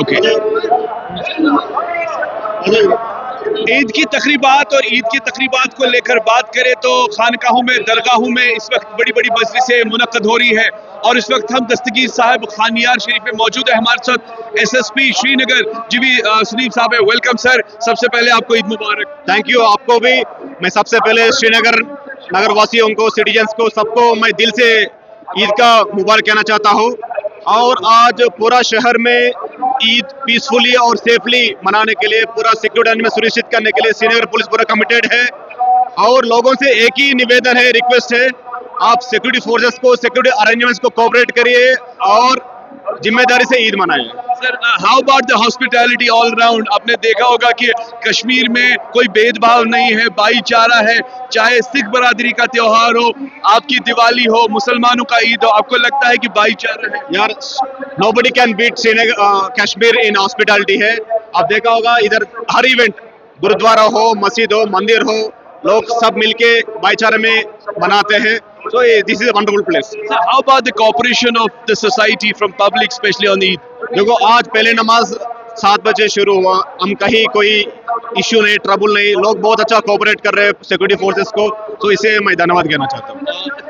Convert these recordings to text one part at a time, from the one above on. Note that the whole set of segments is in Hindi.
ओके। ईद की तकरीबात और ईद की तकरीबात को लेकर बात करें तो खानकाहों में, दरगाहों में इस वक्त बड़ी बड़ी मजलिसें मुनक्कद हो रही है और इस वक्त हम दस्तगीर साहब खानियार शरीफ में मौजूद है। हमारे साथ एसएसपी श्रीनगर जीबी सुदीप साहब है। वेलकम सर, सबसे पहले आपको ईद मुबारक। थैंक यू, आपको भी। मैं सबसे पहले श्रीनगर नगर वासियों को, सिटीजन्स को, सबको मैं दिल से ईद का मुबारक कहना चाहता हूँ। और आज पूरा शहर में ईद पीसफुली और सेफली मनाने के लिए पूरा सिक्योरिटी में सुनिश्चित करने के लिए श्रीनगर पुलिस पूरा कमिटेड है। और लोगों से एक ही निवेदन है, रिक्वेस्ट है, आप सिक्योरिटी फोर्सेस को, सिक्योरिटी अरेंजमेंट्स को कोऑपरेट करिए और जिम्मेदारी से ईद मनाइए। Sir, how about the hospitality all round? आपने देखा होगा कि कश्मीर में कोई भेदभाव नहीं है, भाईचारा है। चाहे सिख बरादरी का त्योहार हो, आपकी दिवाली हो, मुसलमानों का ईद हो, आपको लगता है कि भाईचारा है? यार, nobody can beat Srinagar Kashmir in hospitality है। आप देखा होगा इधर हर इवेंट, गुरुद्वारा हो, मस्जिद हो, मंदिर हो, लोग सब मिलके भाईचारे में मनाते हैं। So this is a wonderful place. So how about the cooperation of the society from public, especially on Eid? देखो, आज पहले नमाज 7 बजे शुरू हुआ, हम कहीं कोई इश्यू नहीं, ट्रबल नहीं, लोग बहुत अच्छा कोऑपरेट कर रहे हैं सिक्योरिटी फोर्सेस को, तो इसे मैं धन्यवाद कहना चाहता हूँ।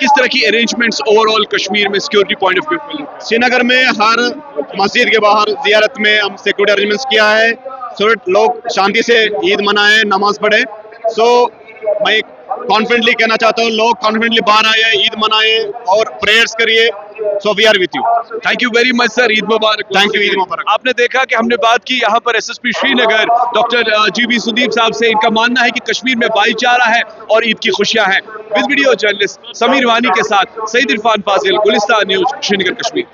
किस तरह की अरेंजमेंट्स ओवरऑल कश्मीर में security point of view? Srinagar में हर मस्जिद के बाहर जियारत में हम सिक्योरिटी अरेंजमेंट्स किया है, सो लोग शांति से ईद मनाएं, नमाज पढ़े। सो मैं कॉन्फिडेंटली कहना चाहता हूँ, लोग कॉन्फिडेंटली बाहर आए, ईद मनाए और प्रेयर्स करिए। So we are with you. Thank you very much sir, Eid Mubarak. Thank you, Eid Mubarak. आपने देखा कि हमने बात की यहाँ पर SSP Srinagar doctor GB Sudeep साहब से। इनका मानना है कि कश्मीर में भाईचारा है और ईद की खुशियां हैं। विद वीडियो जर्नलिस्ट समीर वानी के साथ सईद इरफान फाजिल, गुलिस्तान न्यूज, श्रीनगर, कश्मीर।